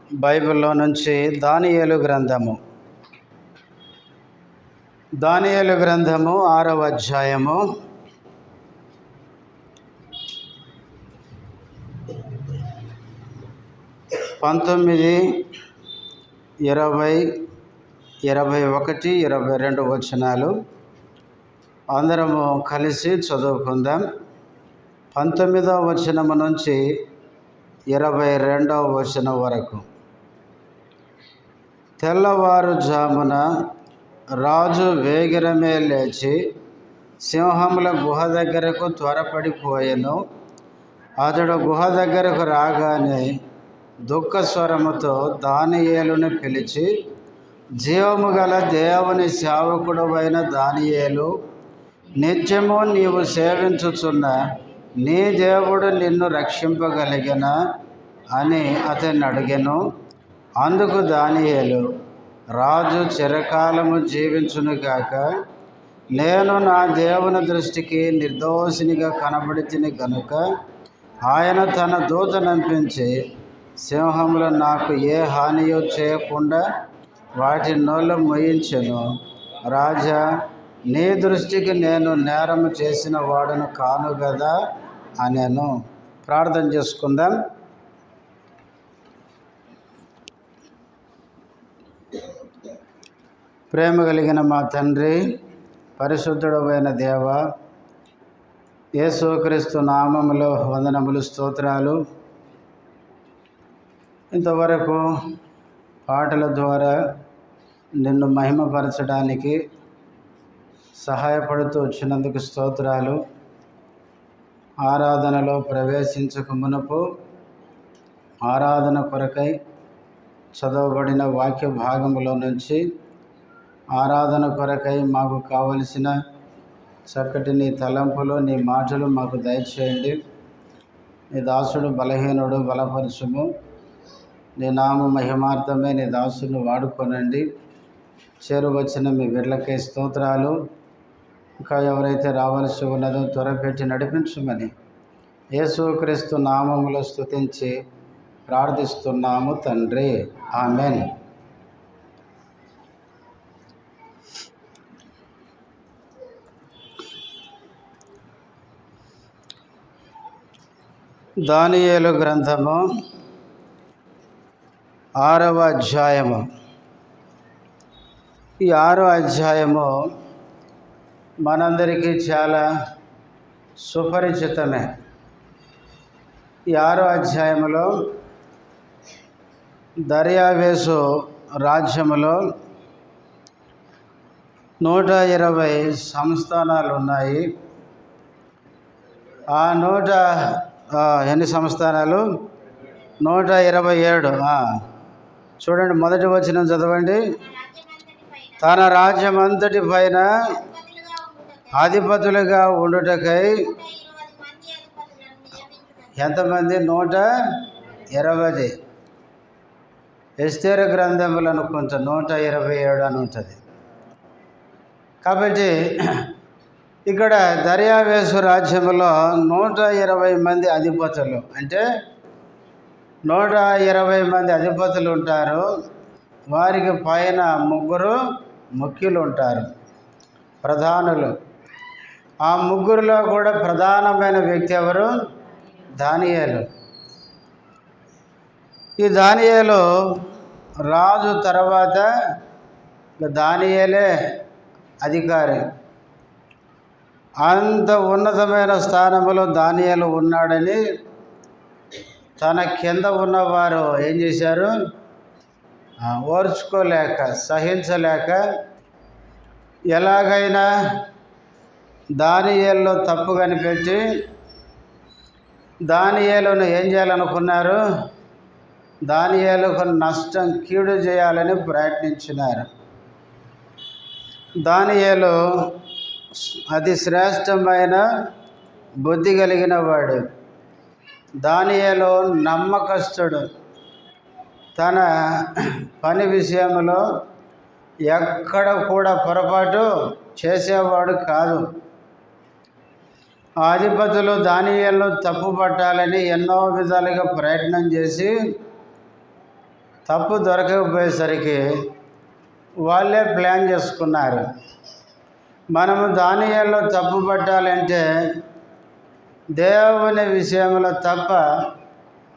బైబిల్లో నుంచి దానియేలు గ్రంథము 6వ అధ్యాయము 19, 20, 21, 22 వచనాలు అందరము కలిసి చదువుకుందాం. 19వ వచనము నుంచి 22వ వచనం వరకు. తెల్లవారుజామున రాజు వేగిరమే లేచి సింహముల గుహ దగ్గరకు త్వరపడిపోయెను. అతడు గుహ దగ్గరకు రాగానే దుఃఖస్వరముతో దానియేలును పిలిచి, జీవము గల దేవుని సేవకుడవైన దానియేలు, నిత్యము నీవు సేవించుచున్న నీ దేవుడు నిన్ను రక్షింపగలిగినా అని అతన్ని అడిగెను. అందుకు దానియేలు, రాజు చిరకాలము జీవించునుగాక, నేను నా దేవుని దృష్టికి నిర్దోషినిగా కనబడితిని గనుక ఆయన తన దూతనంపించి సింహములు నాకు ఏ హానియో చేయకుండా వాటి నోళ్ళు మూయించెను. రాజా, నీ దృష్టికి నేను నేరము చేసిన వాడును కాను కదా అనేను. ప్రార్థన చేసుకుందాం. ప్రేమ కలిగిన మా తండ్రి, పరిశుద్ధుడైన దేవ, యేసుక్రీస్తు నామములో వందనములు, స్తోత్రాలు. ఇంతవరకు పాటల ద్వారా నిన్ను మహిమపరచడానికి సహాయపడుతూ వచ్చినందుకు స్తోత్రాలు. ఆరాధనలో ప్రవేశించక మునుపు ఆరాధన కొరకై చదవబడిన వాక్య భాగములో నుంచి ఆరాధన కొరకై మాకు కావలసిన చక్కటి నీ తలంపులు, నీ మాటలు మాకు దయచేయండి. నీ దాసుడు బలహీనుడు, బలపరచుము. నీ నామ మహిమార్థమే నీ దాసుని వాడుకోనండి. చేరువచ్చిన మీ బిడ్డలకై స్తోత్రాలు. ఇంకా ఎవరైతే రావాల్సి ఉన్నదో త్వరపెట్టి నడిపించమని యేసుక్రీస్తు నామములో స్తుతించి ప్రార్థిస్తున్నాము తండ్రి, ఆమెన్. దానియేలు గ్రంథము 6వ అధ్యాయము. ఈ 6వ అధ్యాయము మనందరికీ చాలా సుపరిచితమే. ఈ 6వ అధ్యాయములో దర్యావేషు రాజ్యములో 120 సంస్థానాలు ఉన్నాయి. ఆ ఎన్ని సంస్థానాలు? 127. చూడండి, మొదటి వచనం చదవండి. తన రాజ్యమంతటి పైన అధిపతులుగా ఉండుటకై ఎంతమంది? 120. ఎస్తేరు గ్రంథములు అనుకుంటా 127 అని ఉంటుంది. కాబట్టి ఇక్కడ దర్యావేషు రాజ్యములో 120 మంది అధిపతులు, అంటే 120 మంది అధిపతులు ఉంటారు. వారికి పైన 3 ముఖ్యులు ఉంటారు, ప్రధానులు. ఆ 3లో కూడా ప్రధానమైన వ్యక్తి ఎవరు? దానియేలు. ఈ దానియేలు రాజు తర్వాత దానియేలే అధికారి. అంత ఉన్నతమైన స్థానంలో దానియేలు ఉన్నాడని తన కింద ఉన్నవారు ఏం చేశారు? ఓర్చుకోలేక, సహించలేక ఎలాగైనా దానియేలులో తప్పు కనిపెట్టి దానియేలును ఏం చేయాలనుకున్నారు? దానియేలుకు నష్టం, కీడు చేయాలని ప్రయత్నించినారు. దానియేలు అతి శ్రేష్టమైన బుద్ధి కలిగిన వాడు. దానియేలు నమ్మకస్తుడు. తన పని విషయంలో ఎక్కడ కూడా పొరపాటు చేసేవాడు కాదు. అధిపతులు దానియేలును తప్పు పట్టాలని ఎన్నో విధాలుగా ప్రయత్నం చేసి తప్పు దొరకకపోయేసరికి వాళ్ళే ప్లాన్ చేసుకున్నారు. మనము దానియేలులో తప్పు పట్టాలంటే దేవుని విషయంలో తప్ప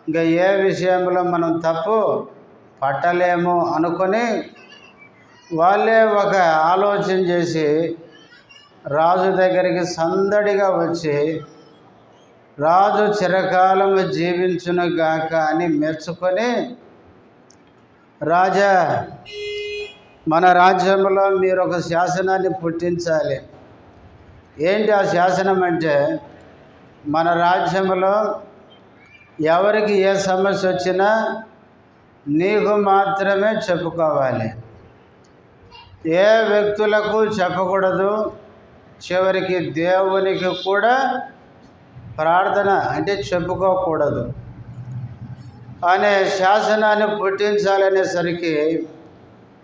ఇంకా ఏ విషయంలో మనం తప్పు పట్టలేము అనుకొని వాళ్ళే ఒక ఆలోచన చేసి రాజు దగ్గరికి సందడిగా వచ్చి, రాజు చిరకాలము జీవించునుగాక అని మెచ్చుకొని, రాజా, మన రాజ్యంలో మీరు ఒక శాసనాన్ని పుట్టించాలి. ఏంటి ఆ శాసనం అంటే, మన రాజ్యంలో ఎవరికి ఏ సమస్య వచ్చినా నీకు మాత్రమే చెప్పుకోవాలి, ఏ వ్యక్తులకు చెప్పకూడదు, చివరికి దేవునికి కూడా ప్రార్థన అంటే చెప్పుకోకూడదు అనే శాసనాన్ని పుట్టించాలనేసరికి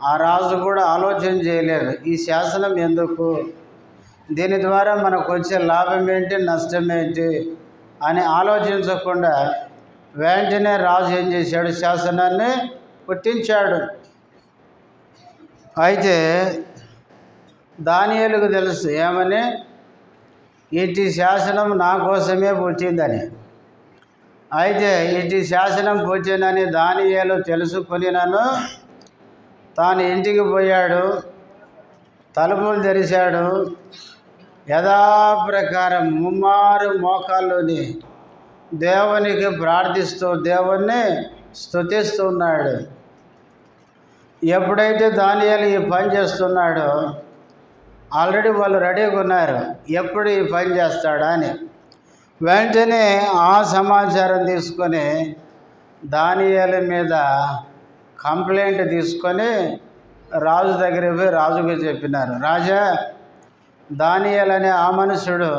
ఆ రాజు కూడా ఆలోచన చేయలేదు. ఈ శాసనం ఎందుకు, దీని ద్వారా మనకు వచ్చే లాభం ఏంటి, నష్టం ఏంటి అని ఆలోచించకుండా వెంటనే రాజు ఏం చేశాడు, శాసనాన్ని పుట్టించాడు. అయితే దానియేలుకు తెలుసు ఏమని, ఇటు శాసనం నా కోసమే పుట్టిందని. అయితే ఇటు శాసనం పుట్టిందని దానియేలు తెలుసుకొని తాను ఇంటికి పోయాడు, తలుపులు తెరిచాడు, యథాప్రకారం ముమ్మారు మోకాల్లోని దేవునికి ప్రార్థిస్తూ దేవుణ్ణి స్తుతిస్తున్నాడు. ఎప్పుడైతే దానియేలు ఈ పని చేస్తున్నాడో ఆల్రెడీ వాళ్ళు రెడీగా ఉన్నారు, ఎప్పుడు ఈ పని చేస్తాడా అని. వెంటనే ఆ సమాచారం తీసుకొని దానియేలు మీద కంప్లైంట్ తీసుకొని రాజు దగ్గరికి పోయి రాజుకు చెప్పినారు, రాజా, దానియేలు అనే ఆ మనుషుడు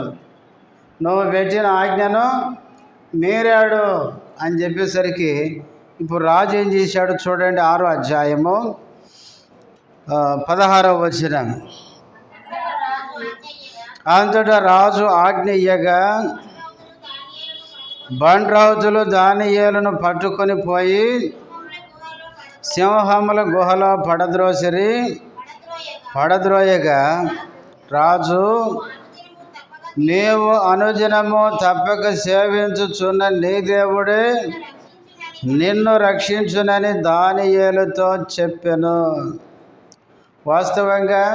నువ్వు పెట్టిన ఆజ్ఞను మీరాడు అని చెప్పేసరికి ఇప్పుడు రాజు ఏం చేశాడు చూడండి, 6వ అధ్యాయము 16వ వచనం. అంతటా రాజు ఆజ్ఞ ఇయ్యగా బండ్రాజులు దానియేలును పట్టుకొని పోయి సింహముల గుహలో పడద్రోయగా రాజు, నీవు అనుదినము తప్పక సేవించుచున్న నీ దేవుడే నిన్ను రక్షించునని దానియేలుతో చెప్పెను. వాస్తవంగా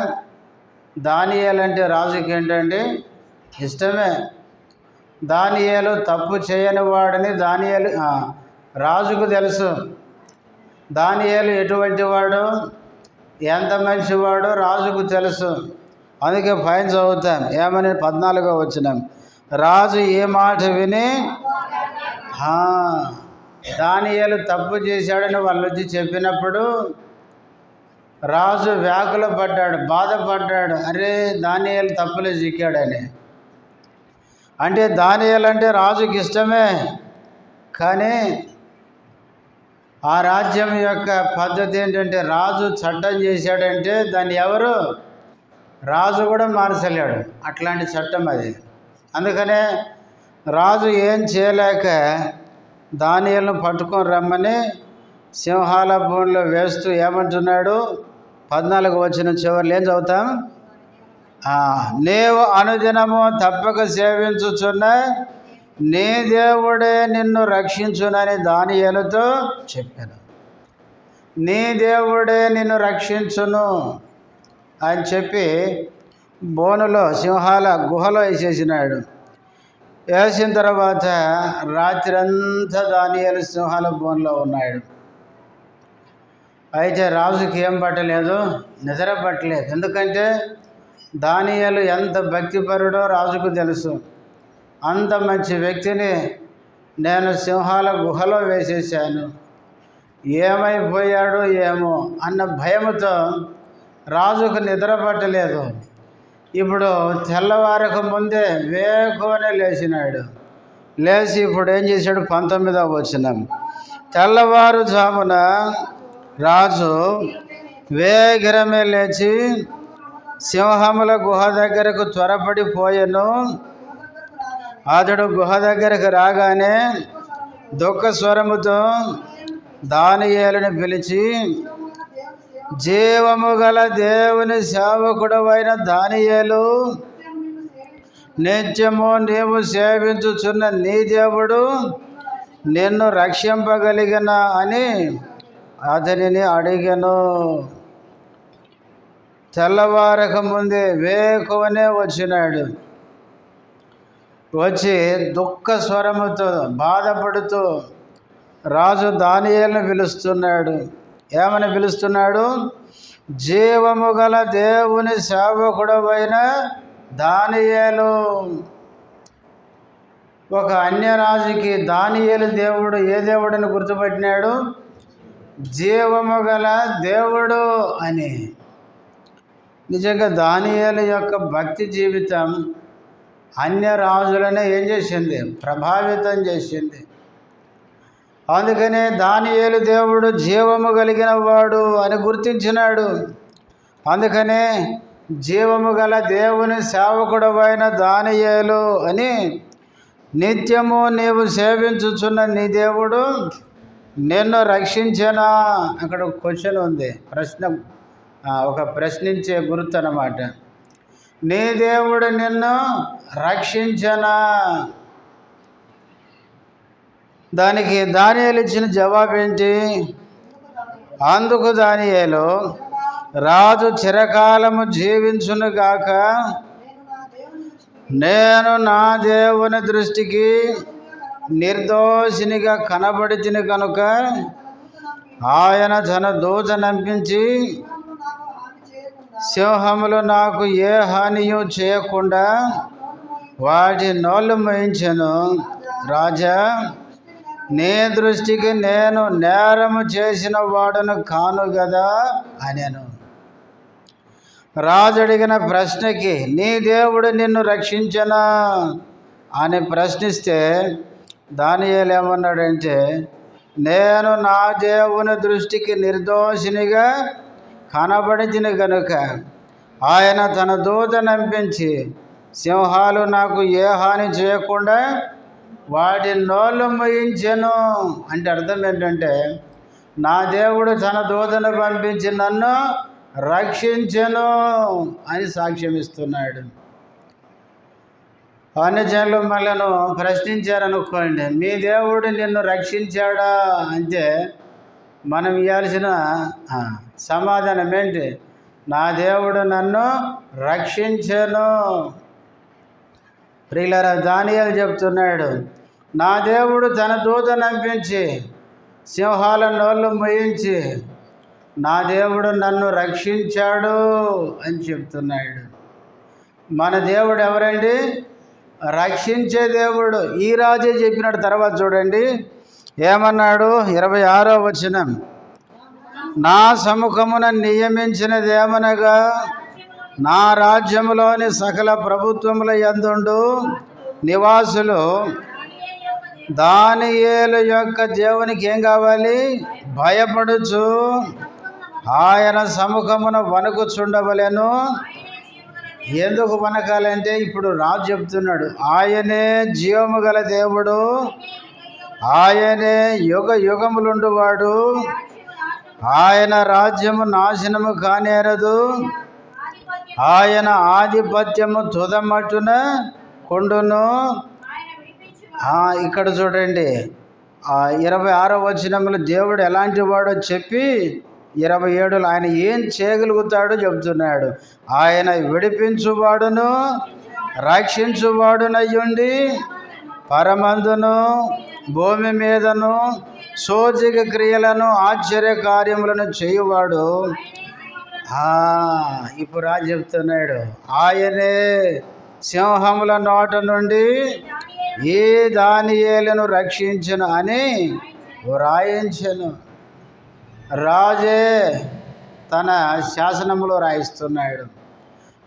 దానియేలు అంటే రాజుకి ఏంటంటే ఇష్టమే. దానియేలు తప్పు చేయని వాడని రాజుకు తెలుసు. దానియేలు ఎటువంటి వాడు, ఎంత మంచివాడో రాజుకు తెలుసు. అందుకే పైన చదువుతాం ఏమని, 14వ వచనం. రాజు ఏ మాట విని దానియేలు తప్పు చేశాడని వాళ్ళు వచ్చి చెప్పినప్పుడు రాజు వ్యాకుల పడ్డాడు, బాధపడ్డాడు. అరే, దానియేలు తప్పులే చిక్కాడని. అంటే దానియేలు అంటే రాజుకి ఇష్టమే, కానీ ఆ రాజ్యం యొక్క పద్ధతి ఏంటంటే రాజు చట్టం చేశాడంటే దాన్ని ఎవరు రాజు కూడా మార్చలేడు, అట్లాంటి చట్టం అది. అందుకనే రాజు ఏం చేయలేక దానియేలును పట్టుకొని రమ్మని సింహాల భూమిలో వేస్తూ ఏమంటున్నాడు, 14వ వచనం చివరిలో ఏం చదువుతాం, నీవు అనుదినము తప్పక సేవించుచున్న నీ దేవుడే నిన్ను రక్షించునని దానియేలుతో చెప్పాను. నీ దేవుడే నిన్ను రక్షించును అని చెప్పి బోనులో సింహాల గుహలో వేసేసినాడు. వేసిన తర్వాత రాత్రి అంతా దానియేలు సింహాల బోన్లో ఉన్నాడు. అయితే రాజుకి ఏం పట్టలేదు, నిద్ర పట్టలేదు. ఎందుకంటే దానియేలు ఎంత భక్తిపరుడో రాజుకు తెలుసు. అంత మంచి వ్యక్తిని నేను సింహాల గుహలో వేసేసాను, ఏమైపోయాడో ఏమో అన్న భయముతో రాజుకు నిద్ర పట్టలేదు. ఇప్పుడు తెల్లవారకు ముందే వేకువనే లేచినాడు. లేచి ఇప్పుడు ఏం చేశాడు, 19వ వచనం. తెల్లవారుజామున రాజు వేగిరమే లేచి సింహముల గుహ దగ్గరకు త్వరపడిపోయెను. అతడు గుహ దగ్గరకు రాగానే దుఃఖ స్వరముతో దానియేలుని పిలిచి, జీవము గల దేవుని సేవకుడవైన దానియేలు, నిత్యము నీవు సేవించుచున్న నీ దేవుడు నిన్ను రక్షింపగలిగిన అని అతనిని అడిగెను. తెల్లవారక ముందే వేకువనే వచ్చినాడు. వచ్చి దుఃఖ స్వరముతో బాధపడుతూ రాజు దానియేలును పిలుస్తున్నాడు. ఏమని పిలుస్తున్నాడు? జీవము గల దేవుని సేవకుడవైన దానియేలు. ఒక అన్యరాజుకి దానియేలు దేవుడు ఏ దేవుడని గుర్తుపట్టినాడు? జీవము గల దేవుడు అని. నిజంగా దానియేలు యొక్క భక్తి జీవితం అన్య రాజులనే ఏం చేసింది? ప్రభావితం చేసింది. అందుకనే దానియేలు దేవుడు జీవము కలిగిన వాడు అని గుర్తించినాడు. అందుకనే జీవము గల దేవుని సేవకుడవైన దానియేలు అని, నిత్యము నీవు సేవించుచున్న నీ దేవుడు నిన్ను రక్షించనా. అక్కడ క్వశ్చన్ ఉంది, ప్రశ్న, ఒక ప్రశ్నించే గుర్తు అన్నమాట. నీ దేవుడు నిన్ను రక్షించనా? దానికి దానియేలు ఇచ్చిన జవాబు ఏంటి? అందుకు దానియేలు, రాజు చిరకాలము జీవించును గాక, నేను నా దేవుని దృష్టికి నిర్దోషినిగా కనబడితిని కనుక ఆయన తన దూత నంపించి సింహములు నాకు ఏ హానియు చేయకుండా వాటి నోళ్ళు మోయించెను. రాజా, నీ దృష్టికి నేను నేరము చేసిన వాడును కాను కదా అనేను. రాజు అడిగిన ప్రశ్నకి నీ దేవుడు నిన్ను రక్షించనా అని ప్రశ్నిస్తే దానియేలు ఏమన్నాడంటే, నేను నా దేవుని దృష్టికి నిర్దోషినిగా కనబడితిని కనుక ఆయన తన దూత నంపించి సింహాలు నాకు ఏ హాని చేయకుండా వాటి నోళ్ళు మోయించెను. అంటే అర్థం ఏంటంటే, నా దేవుడు తన దూతను పంపించి నన్ను రక్షించెను అని సాక్ష్యం ఇస్తున్నాడు. అన్యజనులు మనను ప్రశ్నించారనుకోండి, మీ దేవుడు నిన్ను రక్షించాడా అంటే మనం ఇవ్వాల్సిన సమాధానం ఏంటి? నా దేవుడు నన్ను రక్షించెను. ప్రియులారా, దానియేలు చెప్తున్నాడు, నా దేవుడు తన దూత నంపించి సింహాల నోళ్ళు మోయించి నా దేవుడు నన్ను రక్షించాడు అని చెప్తున్నాడు. మన దేవుడు ఎవరండి? రక్షించే దేవుడు. ఈ రాజే చెప్పినాడు. తర్వాత చూడండి ఏమన్నాడు? 26వ వచనం, నా సముఖమున నియమించినదేమనగా నా రాజ్యములోని సకల ప్రభుత్వముల యందుండు నివాసులు దానియేలు యొక్క దేవునికి ఏం కావాలి? భయపడుచు ఆయన సముఖమున వణుకుచుండవలెను. ఎందుకు వనకాలంటే ఇప్పుడు రాజు చెప్తున్నాడు, ఆయనే జీవము గల దేవుడు, ఆయనే యుగ యుగములుండువాడు, ఆయన రాజ్యము నాశనము కానేరదు, ఆయన ఆధిపత్యము తుదమట్టున కొండును. ఇక్కడ చూడండి 26వ వచనంలో దేవుడు ఎలాంటి వాడో చెప్పి 27లో ఆయన ఏం చేయగలుగుతాడో చెబుతున్నాడు. ఆయన విడిపించువాడును రక్షించువాడునయ్యుండి పరమందును భూమి మీదను సూచక క్రియలను ఆశ్చర్య కార్యములను చేయువాడు. ఇప్పుడు రాజు చెప్తున్నాడు, ఆయనే సింహముల నోట నుండి ఈ దానియేలును రక్షించును అని వ్రాయించెను. రాజే తన శాసనములో రాయిస్తున్నాడు.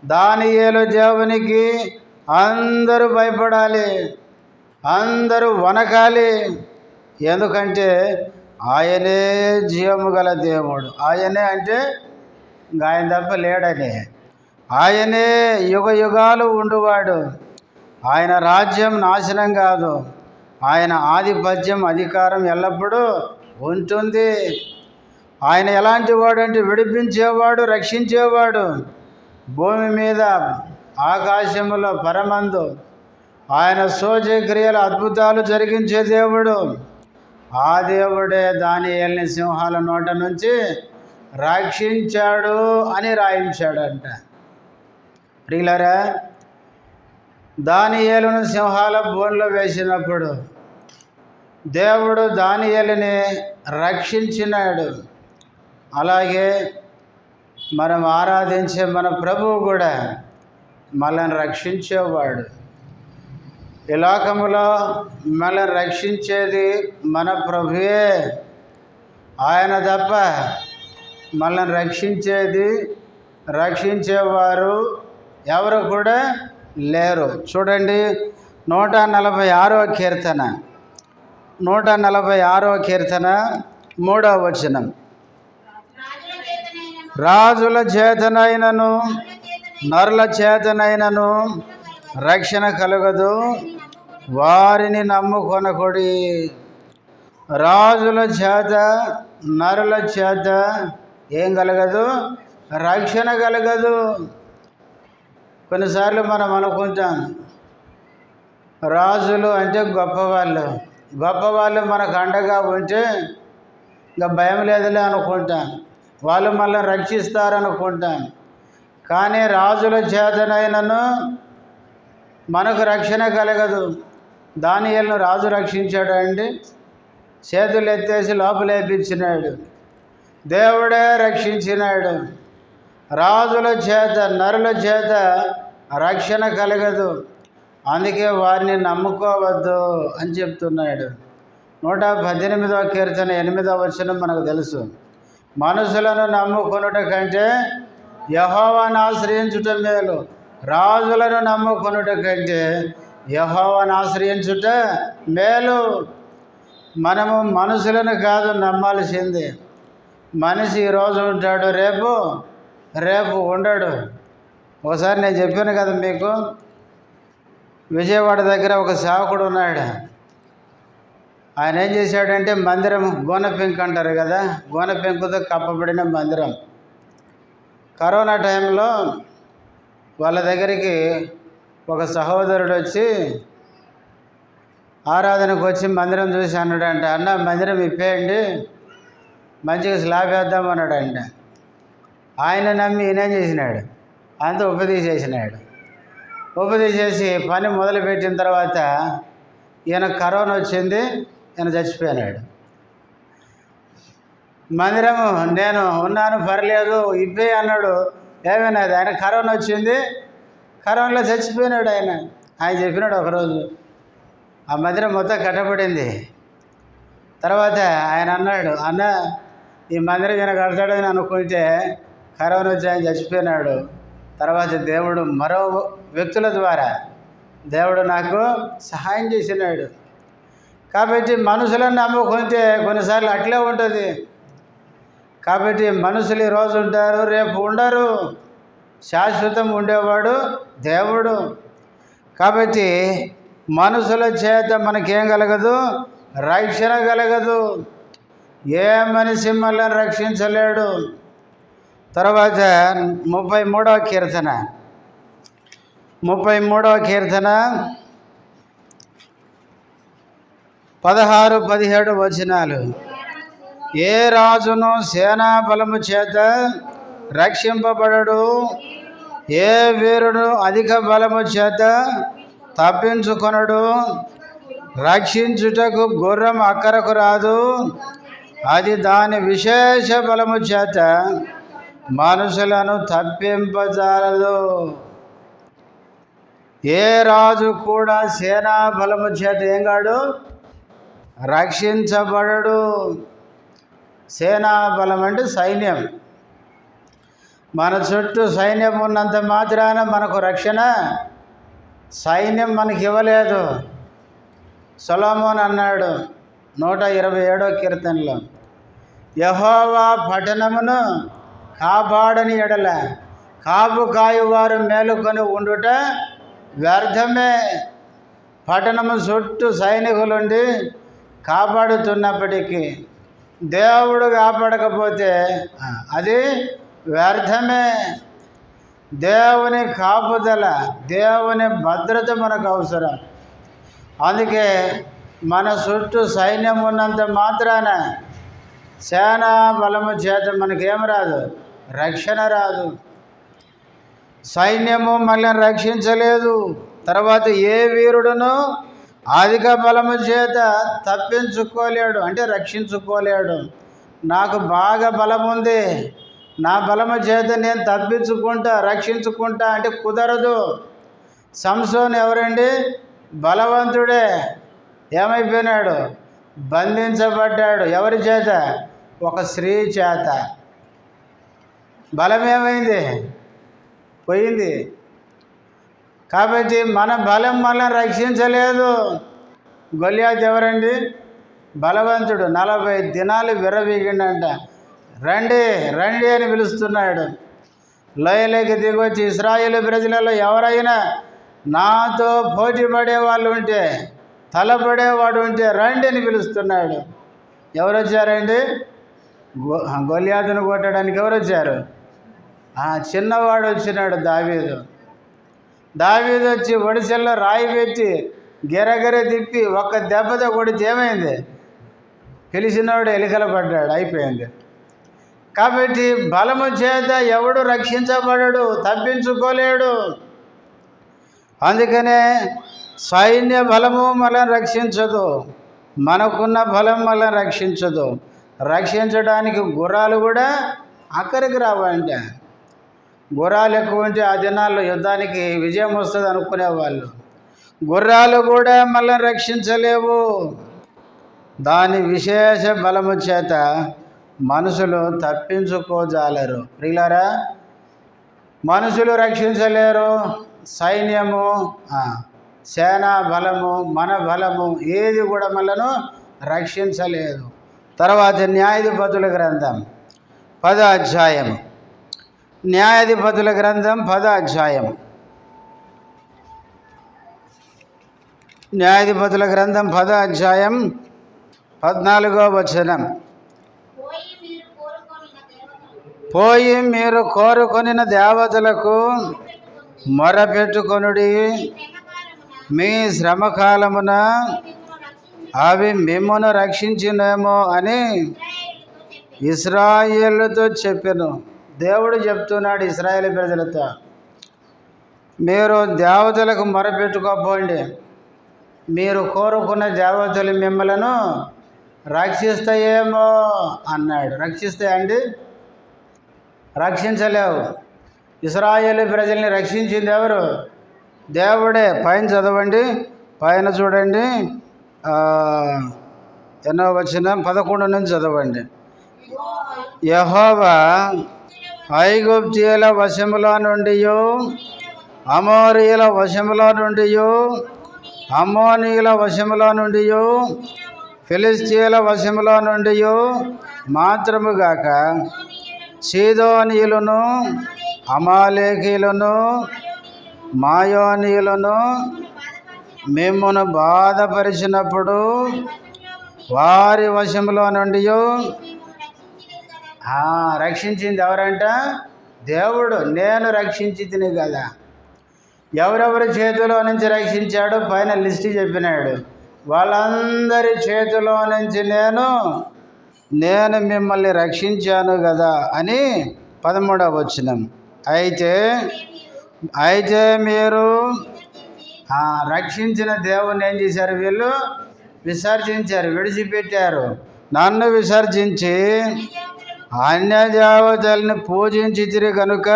దానియేలు దేవునికి అందరూ భయపడాలి, అందరూ వనకాలి. ఎందుకంటే ఆయనే జీవము గల దేవుడు. ఆయనే అంటే ఇంకా ఆయన తప్ప లేడని. ఆయనే యుగ యుగాలు ఉండువాడు. ఆయన రాజ్యం నాశనం కాదు. ఆయన ఆధిపత్యం అధికారం ఎల్లప్పుడూ ఉంటుంది. ఆయన ఎలాంటి వాడు అంటే విడిపించేవాడు, రక్షించేవాడు. భూమి మీద ఆకాశములో పరమందు ఆయన సూచక్రియలు అద్భుతాలు జరిగించే దేవుడు. ఆ దేవుడే దానియేలుని సింహాల నోట నుంచి రక్షించాడు అని రాయించాడంట. ప్రియులారా, దానియేలును సింహాల బోన్లో వేసినప్పుడు దేవుడు దానియేలుని రక్షించినాడు. అలాగే మనం ఆరాధించే మన ప్రభువు కూడా మనల్ని రక్షించేవాడు. ఈ లోకములో మనల్ని రక్షించేది మన ప్రభువే. ఆయన తప్ప మనల్ని రక్షించేవారు ఎవరు కూడా లేరు. చూడండి, 146వ కీర్తన 3వ వచనం. రాజుల చేతనైనను నరుల చేతనైనను రక్షణ కలుగదు, వారిని నమ్ముకొనకుడి. రాజుల చేత నరుల చేత ఏం కలగదు? రక్షణ కలగదు. కొన్నిసార్లు మనం అనుకుంటాం రాజులు అంటే గొప్పవాళ్ళు మనకు అండగా ఉంటే ఇంకా భయం లేదులే అనుకుంటాం, వాళ్ళు మనల్ని రక్షిస్తారనుకుంటాం. కానీ రాజుల చేతనైనను మనకు రక్షణ కలగదు. దానియేలును రాజు రక్షించాడు అండి. చేతులు ఎత్తేసి లోపలేపించినాడు. దేవుడే రక్షించినాడు. రాజుల చేత నరుల చేత రక్షణ కలగదు, అందుకే వారిని నమ్ముకోవద్దు అని చెప్తున్నాడు. 118వ కీర్తన 8వ వచనం మనకు తెలుసు. మనుషులను నమ్ముకొనుట కంటే యెహోవాను ఆశ్రయించుట మేలు. రాజులను నమ్ముకొనుట కంటే యెహోవాను ఆశ్రయించుట మేలు. మనము మనుషులను కాదు నమ్మాల్సింది. మనిషి ఈరోజు ఉంటాడు, రేపు ఉండడు. ఒకసారి నేను చెప్పాను కదా మీకు, విజయవాడ దగ్గర ఒక సేవకుడు ఉన్నాడు. ఆయన ఏం చేశాడంటే మందిరం, గోన పెంకు అంటారు కదా, గోన పెంకుతో కప్పబడిన మందిరం. కరోనా టైంలో వాళ్ళ దగ్గరికి ఒక సహోదరుడు వచ్చి ఆరాధనకు వచ్చి మందిరం చూసి అన్నాడంట, అన్న మందిరం ఇప్పేయండి, మంచిగా స్లాబ్ వేద్దాం అన్నాడంట. ఆయన నమ్మి ఈయనేం చేసినాడు, అంతా ఉపదేశేసి పని మొదలుపెట్టిన తర్వాత ఈయన కరోనా వచ్చింది, ఈయన చచ్చిపోయినాడు. మందిరము నేను ఉన్నాను పర్లేదు ఇప్పే అన్నాడు. ఏమైనాది, ఆయన కరోనా వచ్చింది, కరోనాలో చచ్చిపోయినాడు. ఆయన చెప్పినాడు ఒకరోజు, ఆ మందిరం మొత్తం కట్టబడింది. తర్వాత ఆయన అన్నాడు, అన్న ఈ మందిరం ఈయన కడతాడని అనుకుంటే కరోనా వచ్చి ఆయన చచ్చిపోయినాడు. తర్వాత దేవుడు మరో వ్యక్తుల ద్వారా దేవుడు నాకు సహాయం చేసినాడు. కాబట్టి మనుషులను నమ్ముకుంటే కొన్నిసార్లు అట్లే ఉంటుంది. కాబట్టి మనుషులు ఈరోజు ఉంటారు, రేపు ఉండరు. శాశ్వతం ఉండేవాడు దేవుడు. కాబట్టి మనుషుల చేత మనకేం కలగదు? రక్షణ కలగదు. ఏ మనిషి మనల్ని రక్షించలేడు. తర్వాత 33వ కీర్తన 16-17 వచనాలు. ఏ రాజును సేనా బలము చేత రక్షింపబడడు, ఏ వీరుడు అధిక బలము చేత తప్పించుకొనడు. రక్షించుటకు గుర్రం అక్కరకు రాదు, అది దాని విశేష బలము చేత మనుషులను తప్పింపజాలదు. ఏ రాజు కూడా సేనా బలము చేత ఏం కాడు? రక్షించబడడు. సేనా బలం అంటే సైన్యం. మన చుట్టూ సైన్యం ఉన్నంత మాత్రాన మనకు రక్షణ సైన్యం మనకి ఇవ్వలేదు. సొలొమోను అన్నాడు 127వ కీర్తనలో, యెహోవా పట్టణమును కాపాడని ఎడల కాపు కాయువారు మేలుకొని ఉండుట వ్యర్థమే. పట్టణము చుట్టూ సైనికులుండి కాపాడుతున్నప్పటికీ దేవుడు కాపాడకపోతే అది వ్యర్థమే. దేవుని కాపుదల, దేవుని భద్రత మనకు అవసరం. అందుకే మన చుట్టూ సైన్యం ఉన్నంత మాత్రాన సేనా బలము చేత మనకేం రాదు, రక్షణ రాదు. సైన్యము మనల్ని రక్షించలేదు. తర్వాత ఏ వీరుడును అధిక బలము చేత తప్పించుకోలేడు, అంటే రక్షించుకోలేడు. నాకు బాగా బలం ఉంది, నా బలము చేత నేను తప్పించుకుంటా, రక్షించుకుంటా అంటే కుదరదు. సంసోన్ ఎవరండి? బలవంతుడే. ఏమైపోయినాడు? బంధించబడ్డాడు. ఎవరి చేత? ఒక స్త్రీ చేత. బలం ఏమైంది? పోయింది. కాబట్టి మన బలం మనల్ని రక్షించలేదు. గొల్యాతు ఎవరండి? బలవంతుడు. 40 దినాలు విర్రవీగిండంట. రండి రండి అని పిలుస్తున్నాడు. లోయలోకి దిగొచ్చి ఇశ్రాయేలు ప్రజలలో ఎవరైనా నాతో పోటీ పడేవాళ్ళు ఉంటే, తలపడేవాడు ఉంటే రండి అని పిలుస్తున్నాడు. ఎవరు వచ్చారండి? గొల్యాతును కొట్టడానికి ఎవరు వచ్చారు? చిన్నవాడు వచ్చినాడు, దావీదు. దావీదు వచ్చి ఒడిసెల్లో రాయి పెట్టి గిరగిర తిప్పి ఒక్క దెబ్బతో కొడితే ఏమైంది? పిలిచినవాడు ఎలికల పడ్డాడు, అయిపోయింది. కాబట్టి బలము చేత ఎవడు రక్షించబడడు, తప్పించుకోలేడు. అందుకనే సైన్య బలము మనల్ని రక్షించదు, మనకున్న బలం మనల్ని రక్షించదు. రక్షించడానికి గుర్రాలు కూడా అక్కడికి రావంట. గుర్రాలు ఎక్కువ ఉంటే ఆ దినాల్లో యుద్ధానికి విజయం వస్తుంది అనుకునేవాళ్ళు. గుర్రాలు కూడా మనల్ని రక్షించలేవు. దాని విశేష బలము చేత మనుషులు తప్పించుకోజాలరు. ప్రియులారా, మనుషులు రక్షించలేరు. సైన్యము, సేనా బలము, మన బలము ఏది కూడా మనను రక్షించలేదు. తర్వాత న్యాయాధిపతుల గ్రంథం 10వ అధ్యాయం. న్యాయాధిపతుల గ్రంథం 10వ అధ్యాయం. న్యాయాధిపతుల గ్రంథం 10వ అధ్యాయం 14వ వచనం. పోయి మీరు కోరుకొనిన దేవతలకు మొరపెట్టుకొనుడి, మీ శ్రమకాలమున అవి మిమ్మును రక్షించినేమో అని ఇశ్రాయేలుతో చెప్పెను. దేవుడు చెప్తున్నాడు ఇశ్రాయేలు ప్రజలతో, మీరు దేవతలకు మొరపెట్టుకోపోండి, మీరు కోరుకున్న దేవతలు మిమ్మలను రక్షిస్తాయేమో అన్నాడు. రక్షిస్తాయండి? రక్షించలేవు. ఇశ్రాయేలు ప్రజల్ని రక్షించింది ఎవరు? దేవుడే. పైన చదవండి, పైన చూడండి, ఎన్నో వచనం 11 నుంచి చదవండి. యెహోవా ఐగుప్తీయుల వశములో నుండి, అమోరీయుల వశములో నుండి, అమ్మోనీయుల వశములో నుండి, ఫిలిష్తీయుల వశములో నుండి మాత్రముగాక సీదోనీయులను, అమాలేకీయులను, మాయోనీయులను మిమ్మును బాధపరిచినప్పుడు వారి వశములో నుండి రక్షించింది ఎవరంట? దేవుడు. నేను రక్షించి తిని కదా. ఎవరెవరి చేతిలో నుంచి రక్షించాడో పైన లిస్ట్ చెప్పినాడు. వాళ్ళందరి చేతిలో నుంచి నేను మిమ్మల్ని రక్షించాను కదా అని 13వ వచనం. అయితే మీరు రక్షించిన దేవుని ఏం చేశారు? వీళ్ళు విసర్జించారు, విడిచిపెట్టారు. నన్ను విసర్జించి అన్యదేవతల్ని పూజించితిరి కనుక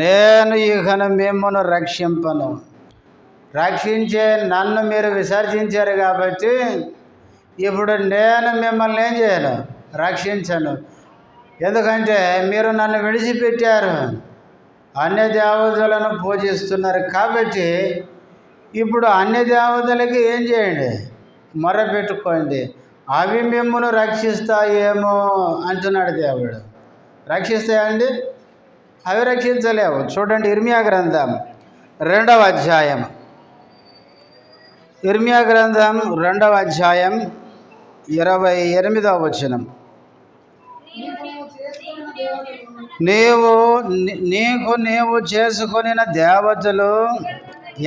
నేను ఇకను మిమ్మల్ని రక్షింపను. రక్షించే నన్ను మీరు విసర్జించారు కాబట్టి ఇప్పుడు నేను మిమ్మల్ని ఏం చేయను? రక్షించను. ఎందుకంటే మీరు నన్ను విడిచిపెట్టారు, అన్య దేవతలను పూజిస్తున్నారు. కాబట్టి ఇప్పుడు అన్య దేవతలకి ఏం చేయండి? మొరపెట్టుకోండి, అవి మిమ్మల్ని రక్షిస్తాయేమో అంటున్నాడు దేవుడు. రక్షిస్తాయండి? అవి రక్షించలేవు. చూడండి, ఇర్మియా గ్రంథం 2వ అధ్యాయం. ఇర్మియా గ్రంథం 2వ అధ్యాయం 28వ వచనం. నీవు చేసుకొనిన దేవతలు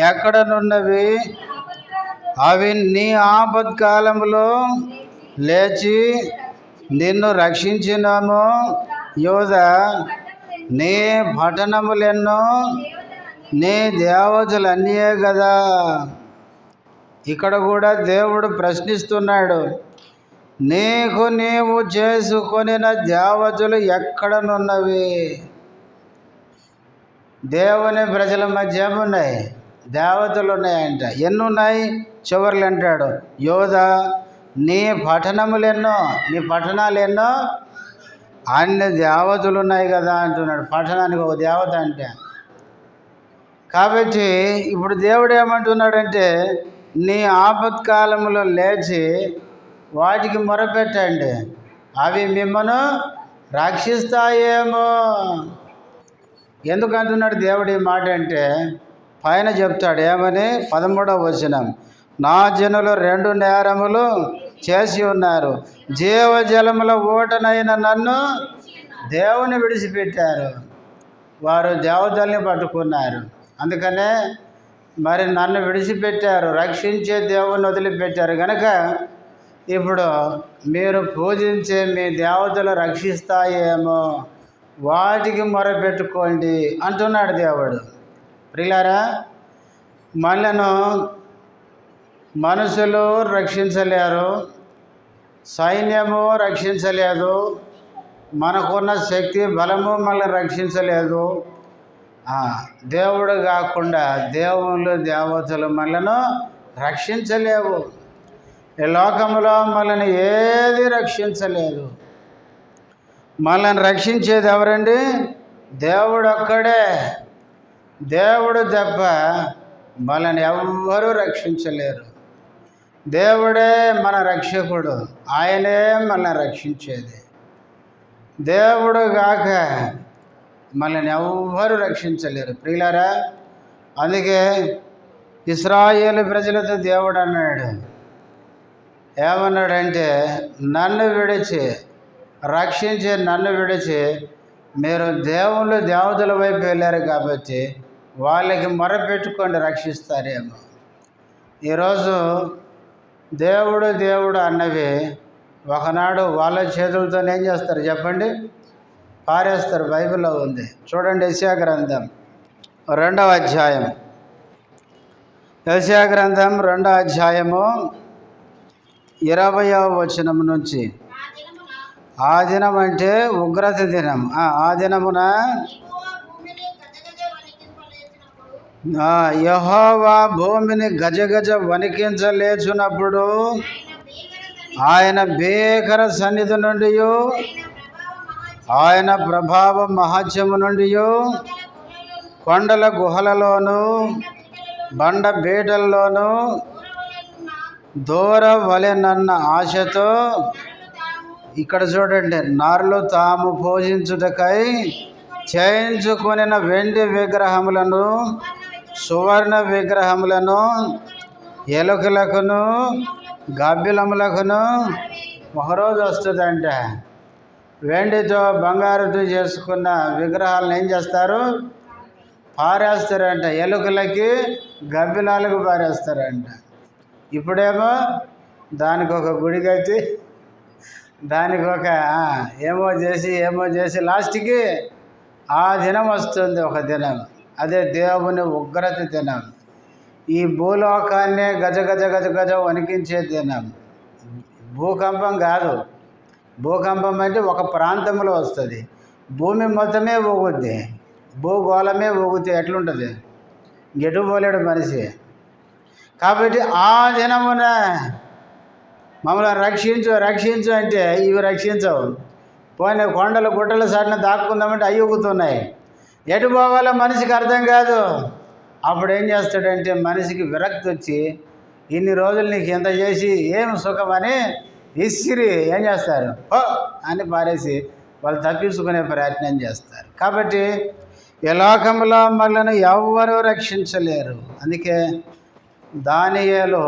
ఎక్కడనున్నవి? అవి నీ ఆపత్కాలములో లేచి నిన్ను రక్షించినము. యోధా, నీ పట్టణములెన్నో నీ దేవతలన్నయే కదా. ఇక్కడ కూడా దేవుడు ప్రశ్నిస్తున్నాడు, నీవు చేసుకొనిన దేవతలు ఎక్కడనున్నవి? దేవుని ప్రజల మధ్య ఏమున్నాయి? దేవతలు ఉన్నాయంట. ఎన్నున్నాయి? చివర్లు అంటాడు, యోధా, నీ పట్టణములెన్నో, నీ పట్టణాలు ఎన్నో, అన్ని దేవతలు ఉన్నాయి కదా అంటున్నాడు. పట్టణానికి ఒక దేవత అంటే. కాబట్టి ఇప్పుడు దేవుడు ఏమంటున్నాడంటే, నీ ఆపత్కాలంలో లేచి వాటికి మొరపెట్టండి, అవి మిమ్మను రక్షిస్తాయేమో. ఎందుకు అంటున్నాడు దేవుడు ఈ మాట అంటే, పైన చెప్తాడు ఏమని? 13వ వచనం. నా జనులు 2 నేరములు చేసి ఉన్నారు. జీవజలముల ఊటనైన నన్ను దేవుని విడిచిపెట్టారు. వారు దేవతల్ని పట్టుకున్నారు, అందుకనే మరి నన్ను విడిచిపెట్టారు, రక్షించే దేవుని వదిలిపెట్టారు. కనుక ఇప్పుడు మీరు పూజించే మీ దేవతలు రక్షిస్తాయేమో, వాటికి మొరపెట్టుకోండి అంటున్నాడు దేవుడు. ప్రియులారా, మనలను మనుషులు రక్షించలేరు, సైన్యము రక్షించలేదు, మనకున్న శక్తి బలము మనల్ని రక్షించలేదు. దేవుడు కాకుండా దేవుళ్ళు దేవతలు మనలను రక్షించలేవు. ఈ లోకంలో మనల్ని ఏది రక్షించలేదు. మనల్ని రక్షించేది ఎవరండి? దేవుడు ఒక్కడే. దేవుడు తప్ప మనల్ని ఎవ్వరూ రక్షించలేరు. దేవుడే మన రక్షకుడు, ఆయనే మనల్ని రక్షించేది. దేవుడు కాక మనల్ని ఎవ్వరూ రక్షించలేరు. ప్రియులారా, అందుకే ఇశ్రాయేలు ప్రజలతో దేవుడు అన్నాడు, ఏమన్నాడంటే, నన్ను విడిచి రక్షించే నన్ను విడిచి మీరు దేవతల వైపు వెళ్ళారు కాబట్టి వాళ్ళకి మొరపెట్టుకోండి, రక్షిస్తారేమో. ఈరోజు దేవుడు అన్నవి ఒకనాడు వాళ్ళ చేతులతో ఏం చేస్తారు చెప్పండి? పారేస్తారు. బైబిల్లో ఉంది, చూడండి. యెషయా గ్రంథం 2వ అధ్యాయం. యెషయా గ్రంథం 2వ అధ్యాయము 20వ వచనం నుంచి. ఆ దినం అంటే ఉగ్రత దినం. ఆ దినమున యెహోవా భూమిని గజగజ వణికించలేచున్నప్పుడు ఆయన భీకర సన్నిధి నుండి, ఆయన ప్రభావ మహత్యము నుండి కొండల గుహలలోను బండ బీటల్లోనూ దూర వలెనన్న ఆశతో, ఇక్కడ చూడండి, నరులు తాము పూజించుటకై చేయించుకొనిన వెండి విగ్రహములను సువర్ణ విగ్రహములను ఎలుకలకును గబ్బిలములకును ఒకరోజు వస్తుందంట. వెండితో బంగారుతో చేసుకున్న విగ్రహాలను ఏం చేస్తారు? పారేస్తారంట. ఎలుకలకి గబ్బిలాలకు పారేస్తారంట. ఇప్పుడేమో దానికి ఒక గుడి కట్టి దానికి ఒక ఏమో చేసి లాస్ట్కి ఆ దినం వస్తుంది. ఒక దినం, అదే దేవుని ఉగ్రత దినం. ఈ భూలోకాన్నే గజ వణికించే దినం. భూకంపం కాదు. భూకంపం అంటే ఒక ప్రాంతంలో వస్తుంది, భూమి మొత్తమే ఊగుద్ది, భూగోళమే ఊగుద్ది. ఎట్లుంటుంది? ఎటు పోలేడు మనిషి. కాబట్టి ఆ దినమున మమ్మల్ని రక్షించు అంటే ఇవి రక్షించవు. పోయిన కొండలు గుట్టల సాటిన దాక్కుందామంటే అవి ఊగుతున్నాయి. ఎటు పోవాలో మనిషికి అర్థం కాదు. అప్పుడు ఏం చేస్తాడంటే మనిషికి విరక్తి వచ్చి, ఇన్ని రోజులు నీకు ఎంత చేసి ఏం సుఖమని ఇసిరి ఏం చేస్తారు? అని పారేసి వాళ్ళు తప్పించుకునే ప్రయత్నం చేస్తారు. కాబట్టి ఈ లోకంలో మనల్ని ఎవ్వరూ రక్షించలేరు. అందుకే దానియేలు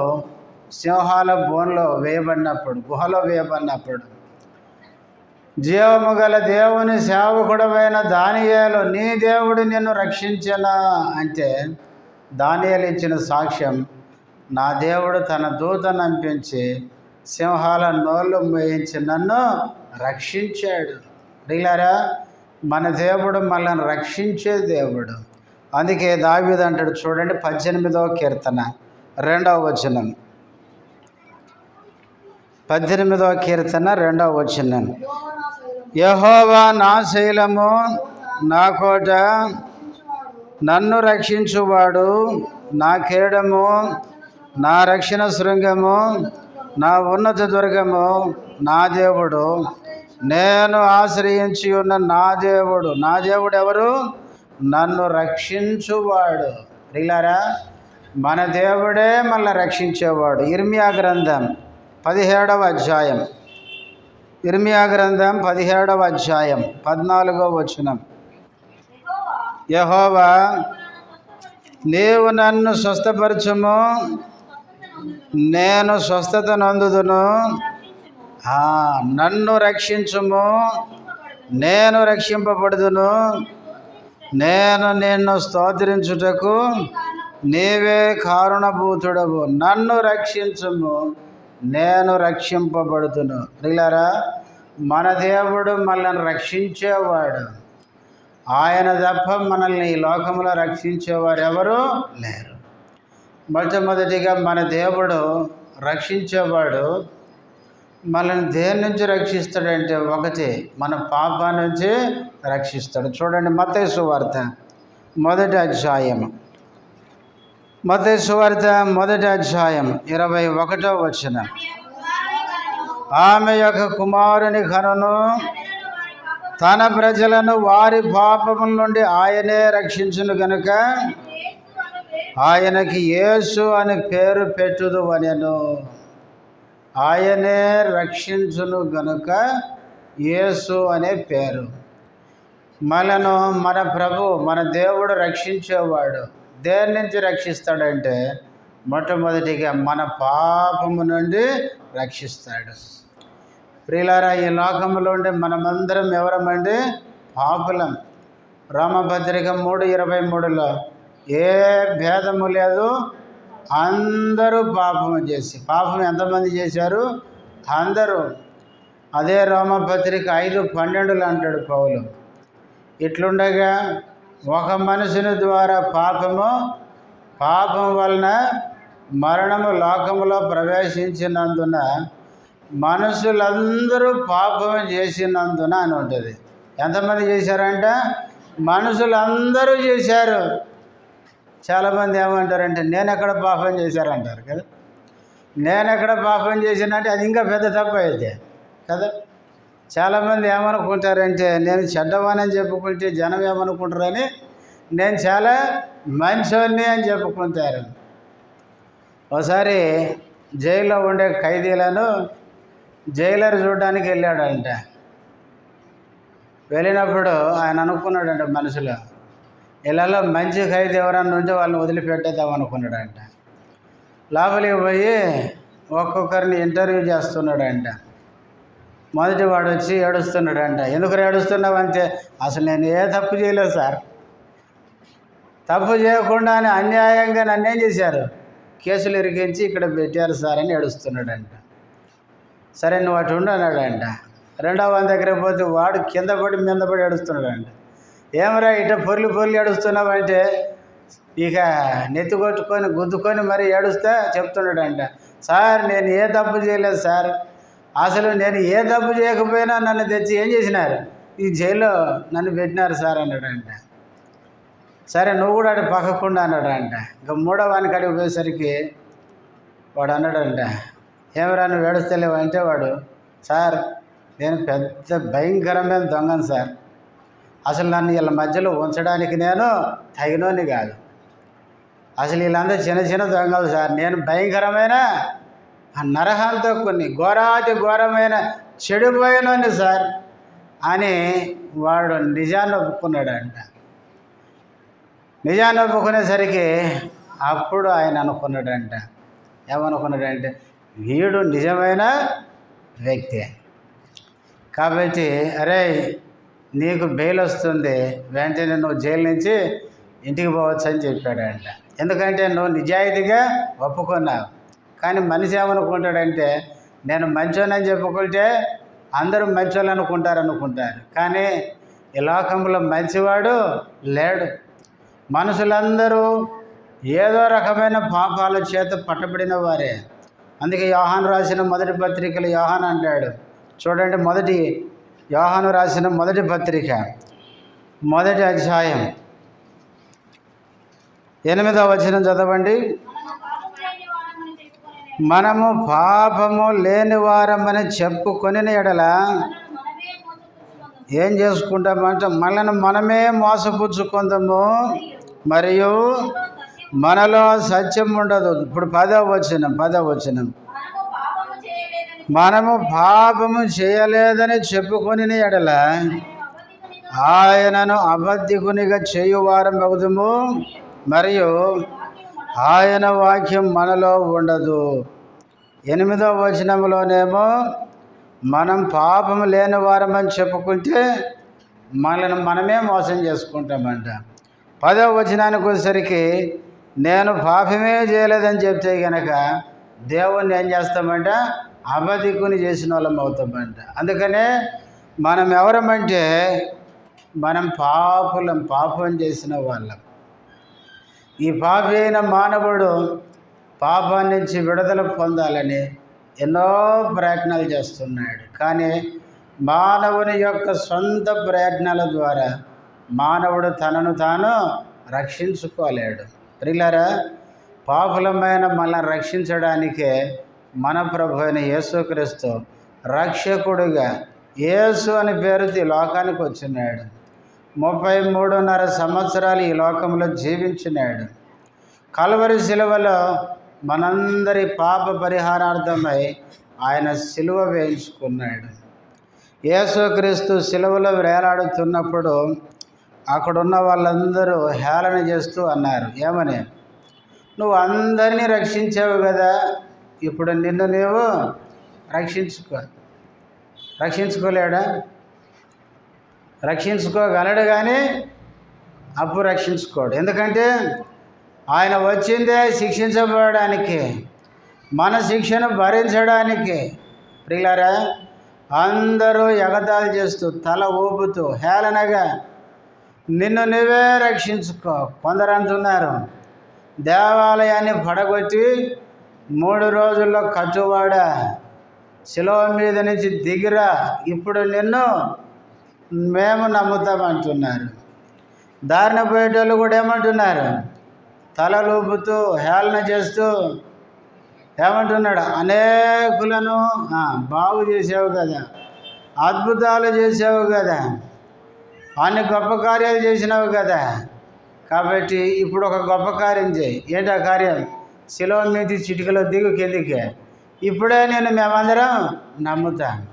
సింహాల బోన్లో వేయబడినప్పుడు, గుహలో వేయబడినప్పుడు, జీవము గల దేవుని సేవకుడమైన దానియేలు, నీ దేవుడు నిన్ను రక్షించనా అంటే దానియేలు ఇచ్చిన సాక్ష్యం, నా దేవుడు తన దూతను పంపించి సింహాల నోళ్ళు మోయించి నన్ను రక్షించాడు. ప్రియులారా, మన దేవుడు మనల్ని రక్షించే దేవుడు. అందుకే దావీదు అంటాడు చూడండి, 18వ కీర్తన 2వ వచనం. 18వ కీర్తన 2వ వచనం. యెహోవా నా శైలము, నా కోట, నన్ను రక్షించువాడు, నా కేడము, నా రక్షణ శృంగము, నా ఉన్నత దుర్గము, నా దేవుడు, నేను ఆశ్రయించి ఉన్న నా దేవుడు. నా దేవుడు ఎవరు? నన్ను రక్షించువాడు. ప్రియులారా, మన దేవుడే మనల్ని రక్షించేవాడు. ఇర్మియా గ్రంథం 17వ అధ్యాయం. ఇర్మియా గ్రంథం 17వ అధ్యాయం 14వ వచనం. యెహోవా, నీవు నన్ను స్వస్థపరచుము, నేను స్వస్థత నొందుదును. నన్ను రక్షించుము, నేను రక్షింపబడుదును. నేను నిన్ను స్తోత్రించుటకు నీవే కారుణభూతుడవు. నన్ను రక్షించుము, నేను రక్షింపబడుదును. ప్రియులారా, మన దేవుడు మనల్ని రక్షించేవాడు. ఆయన తప్ప మనల్ని ఈ లోకంలో రక్షించేవారు ఎవరు లేరు. మొట్టమొదటిగా మన దేవుడు రక్షించేవాడు. మనల్ని దేని నుంచి రక్షిస్తాడంటే, ఒకటి మన పాపా నుంచి రక్షిస్తాడు. చూడండి, మత్తయి సువార్త 1వ అధ్యాయం. మత్తయి సువార్త 1వ అధ్యాయం 21వ వచనం. ఆమె యొక్క కుమారుని కనును, తన ప్రజలను వారి పాపముల నుండి ఆయనే రక్షించును గనుక ఆయనకి యేసు అని పేరు పెట్టుదు అనెను. ఆయనే రక్షించును గనుక యేసు అనే పేరు. మనను మన ప్రభు, మన దేవుడు రక్షించేవాడు. దేని నుంచి రక్షిస్తాడంటే, మొట్టమొదటిగా మన పాపము నుండి రక్షిస్తాడు. ప్రియులారా, ఈ లోకంలో ఉండే మనమందరం ఎవరమండి? పాపులం. రోమపత్రిక 3:23లో ఏ భేదము లేదు, అందరూ పాపము చేసి. పాపం ఎంతమంది చేశారు? అందరూ. అదే రోమపత్రిక 5:12 అంటాడు పౌలు, ఇట్లుండగా ఒక మనుషుని ద్వారా పాపం వలన మరణము లోకములో ప్రవేశించినందున మనుషులందరూ పాపం చేసినందున అని ఉంటుంది. ఎంతమంది చేశారంట? మనుషులందరూ చేశారు. చాలామంది ఏమంటారంటే, నేను ఎక్కడ పాపం చేశారంటారు కదా. నేను ఎక్కడ పాపం చేశానంటే అది ఇంకా పెద్ద తప్పు అయితే కదా. చాలామంది ఏమనుకుంటారంటే, నేను చెడ్డవానని చెప్పుకుంటే జనం ఏమనుకుంటారని, నేను చాలా మంచోన్ని అని చెప్పుకుంటారు. ఒకసారి జైల్లో ఉండే ఖైదీలను జైలర్ చూడడానికి వెళ్ళాడంట. వెళ్ళినప్పుడు ఆయన అనుకున్నాడంట మనసులో, ఇళ్ళలో మంచి ఖైదీ ఎవరన్నా ఉంటే వాళ్ళని వదిలిపెట్టేద్దాం అనుకున్నాడంట. లోపలికి పోయి ఒక్కొక్కరిని ఇంటర్వ్యూ చేస్తున్నాడంట. మొదటి వాడు వచ్చి ఏడుస్తున్నాడంట. ఎందుకు ఏడుస్తున్నావంటే, అసలు నేను ఏ తప్పు చేయలేదు సార్, తప్పు చేయకుండానే అన్యాయంగా నన్నేం చేశారు, కేసులు ఇరికించి ఇక్కడ పెట్టారు సార్ అని ఏడుస్తున్నాడంట. సరే నువ్వు అటు ఉండు అన్నాడంట. రెండవ వాని దగ్గర పోతే వాడు కింద పడి మీద పడి ఏడుస్తున్నాడంట. ఏమరా ఇట పొర్లి ఏడుస్తున్నావంటే, ఇక నెత్తి కొట్టుకొని గుద్దుకొని మరి ఏడుస్తా చెప్తున్నాడంట. సార్ నేను ఏ తప్పు చేయలేదు సార్, అసలు నేను ఏ తప్పు చేయకపోయినా నన్ను తెచ్చి ఏం చేసినారు, ఈ జైల్లో నన్ను పెట్టినారు సార్ అన్నాడంట. సరే నువ్వు కూడా అటు పక్కకుండా అన్నాడంట. ఇంకా మూడవ వానికి అడిగి పోయేసరికి వాడు అన్నాడంట, ఏమరా నువ్వు ఏడుస్తలేవు అంటే, వాడు సార్ నేను పెద్ద భయంకరమైన దొంగను సార్, అసలు నన్ను వీళ్ళ మధ్యలో ఉంచడానికి నేను తగినోని కాదు, అసలు వీళ్ళందరూ చిన్న చిన్న దొంగలు సార్, నేను భయంకరమైన నరహంతో కొన్ని ఘోరాతి ఘోరమైన చెడిపోయినోని సార్ అని వాడు నిజాన్ని ఒప్పుకున్నాడంట. నిజాన్ని ఒప్పుకునేసరికి అప్పుడు ఆయన అనుకున్నాడంట, ఏమనుకున్నాడంటే, వీడు నిజమైన వ్యక్తి. కాబట్టి అరే నీకు బెయిల్ వస్తుంది, వెంటనే నువ్వు జైలు నుంచి ఇంటికి పోవచ్చు అని చెప్పాడంట. ఎందుకంటే నువ్వు నిజాయితీగా ఒప్పుకున్నావు. కానీ మనిషి ఏమనుకుంటాడంటే, నేను మంచోనని చెప్పుకుంటే అందరూ మంచోళ్ళు అనుకుంటారు. కానీ ఈ లోకంలో మంచివాడు లేడు. మనుషులందరూ ఏదో రకమైన పాపాల చేత పట్టబడిన వారే. అందుకే యోహాను రాసిన మొదటి పత్రికలు యోహాను అంటాడు చూడండి, యోహాను రాసిన మొదటి పత్రిక 1వ అధ్యాయం 8వ వచనం చదవండి. మనము పాపము లేని వారమని చెప్పుకొనిన ఎడల ఏం చేసుకుంటామంటే మనల్ని మనమే మోసపుచ్చుకుందాము, మరియు మనలో సత్యం ఉండదు. ఇప్పుడు 10వ వచనం మనము పాపము చేయలేదని చెప్పుకొనిన ఎడల ఆయనను అబద్ధికునిగా చేయువారం అవుదుము, మరియు ఆయన వాక్యం మనలో ఉండదు. 8వ వచనంలోనేమో మనం పాపము లేని వారమని చెప్పుకుంటే మనల్ని మనమే మోసం చేసుకుంటామంట. 10వ వచనానికి వచ్చేసరికి నేను పాపమే చేయలేదని చెప్తే కనుక దేవుణ్ణి ఏం చేస్తామంట, అబద్ధికుని చేసిన వాళ్ళం అవుతామంట. అందుకనే మనం ఎవరమంటే మనం పాపం చేసిన వాళ్ళం. ఈ పాపి అయిన మానవుడు పాపాన్ని నుంచి విడుదల పొందాలని ఎన్నో ప్రయత్నాలు చేస్తున్నాడు. కానీ మానవుని యొక్క సొంత ప్రయత్నాల ద్వారా మానవుడు తనను తాను రక్షించుకోలేడు. ప్రియులారా, పాపులమైన మనల్ని రక్షించడానికే మన ప్రభు అయిన యేసుక్రీస్తు రక్షకుడుగా యేసు అని పేరుతో ఈ లోకానికి వచ్చినాడు. 33.5 సంవత్సరాలు ఈ లోకంలో జీవించినాడు. కల్వరి శిలువలో మనందరి పాప పరిహారార్థమై ఆయన శిలువ వేయించుకున్నాడు. యేసుక్రీస్తు శిలువలో వేలాడుతున్నప్పుడు అక్కడున్న వాళ్ళందరూ హేళన చేస్తూ అన్నారు, ఏమని, నువ్వు అందరినీ రక్షించావు కదా, ఇప్పుడు నిన్ను నీవు రక్షించుకోలేడా? రక్షించుకోగలడు కానీ అప్పుడు రక్షించుకోడు. ఎందుకంటే ఆయన వచ్చిందే శిక్షించబడడానికి, మన శిక్షను భరించడానికి. ప్రియులారా, అందరూ ఎగతాళి చేస్తూ తల ఊపుతూ హేళనగా నిన్ను నువ్వే రక్షించుకో. కొందరు అంటున్నారు, దేవాలయాన్ని పడగొట్టి 3 రోజుల్లో కట్టువాడా, శిలువ మీద నుంచి దిగిరా, ఇప్పుడు నిన్ను మేము నమ్ముతామంటున్నారు. దారిన పోయేటోళ్ళు కూడా ఏమంటున్నారు, తలలూపుతూ హేళన చేస్తూ ఏమంటున్నాడు, అనేకులను బాగు చేసావు కదా, అద్భుతాలు చేసావు కదా, అన్ని గొప్ప కార్యాలు చేసినావు కదా, కాబట్టి ఇప్పుడు ఒక గొప్ప కార్యం చేయి. ఏంటి ఆ కార్యం? శిలువ మీద చిటికలో దిగు కిందికి, ఇప్పుడే నేను మేమందరం నమ్ముతాను.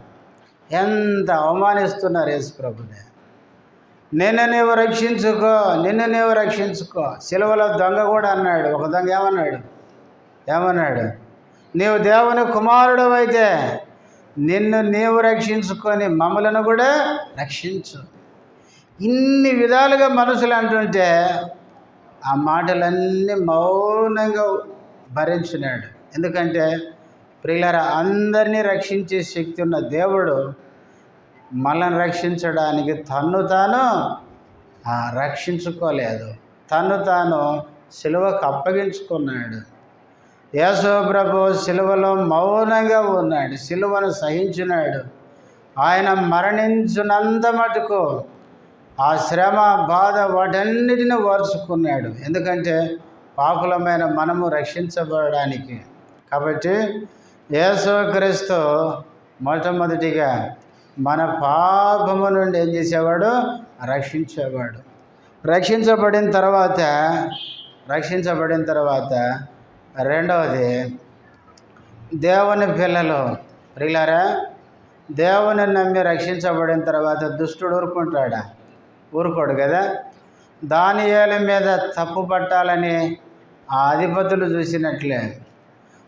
ఎంత అవమానిస్తున్నారు యేసు ప్రభుని. నిన్ను నీవు రక్షించుకో. శిలువలో దొంగ కూడా అన్నాడు, ఒక దొంగ ఏమన్నాడు, నీవు దేవుని కుమారుడు అయితే నిన్ను నీవు రక్షించుకొని మమ్మలను కూడా రక్షించు. ఇన్ని విధాలుగా మనుషులు అంటుంటే ఆ మాటలన్నీ మౌనంగా భరించినాడు. ఎందుకంటే ప్రియులారా, అందరినీ రక్షించే శక్తి ఉన్న దేవుడు మనల్ని రక్షించడానికి తన్ను తాను రక్షించుకోలేదు, తన్ను తాను సిలువకు అప్పగించుకున్నాడు. యేసు ప్రభు సిలువలో మౌనంగా ఉన్నాడు, సిలువను సహించినాడు. ఆయన మరణించినంత మటుకు ఆ శ్రమ బాధ వాటన్నిటిని ఓర్చుకున్నాడు. ఎందుకంటే పాపులమైన మనము రక్షించబడడానికి. కాబట్టి యేసుక్రీస్తు మొట్టమొదటిగా మన పాపము నుండి ఏం చేసేవాడు? రక్షించేవాడు. రక్షించబడిన తర్వాత రెండవది, దేవుని పిల్లలు ప్రియులారా, దేవుని నమ్మి రక్షించబడిన తర్వాత దుష్టుడు ఊరుకోడు కదా. దానియేలు మీద తప్పు పట్టాలని ఆ అధిపతులు చూసినట్లే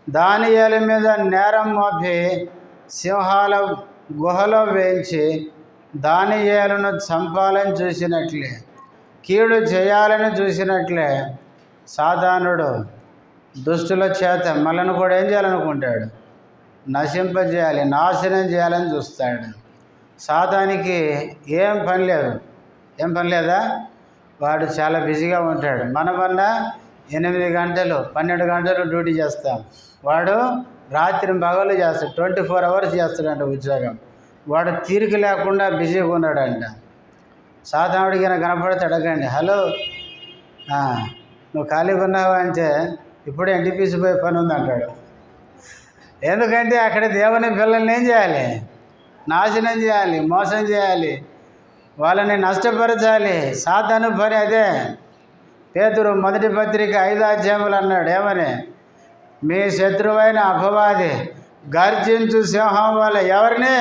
దానియేలు మీద నేరం మోపి సింహాల గుహలో వేయించి దానియేలును చంపాలని చూసినట్లే, కీడు చేయాలని చూసినట్లే సాతానుడు దుష్టుల చేత మనల్ని కూడా ఏం చేయాలనుకుంటాడు? నశింపజేయాలి, నాశనం చేయాలని చూస్తాడు. సాతానికి ఏం పని లేదు. ఏం పని లేదా? వాడు చాలా బిజీగా ఉంటాడు. మనమన్నా 8 గంటలు 12 గంటలు డ్యూటీ చేస్తాం. వాడు రాత్రి పగలు చేస్తాడు. 24 అవర్స్ చేస్తాడంట ఉద్యోగం. వాడు తీరిక లేకుండా బిజీగా ఉన్నాడంట. సాతానుడికి కనపడితే అడగండి, హలో నువ్వు ఖాళీగా ఉన్నావా అంటే ఇప్పుడే NTPC పోయే పని ఉంది అంటాడు. ఎందుకంటే అక్కడ దేవుని పిల్లల్ని ఏం చేయాలి? నాశనం చేయాలి, మోసం చేయాలి, వాళ్ళని నష్టపరచాలి. సాతాను పని అదే. పేతురు 1 పత్రిక 5 అధ్యాయములు అన్నాడు, ఏమని? మీ శత్రువైన అపవాది గర్జించు సింహం వల్ల ఎవరిని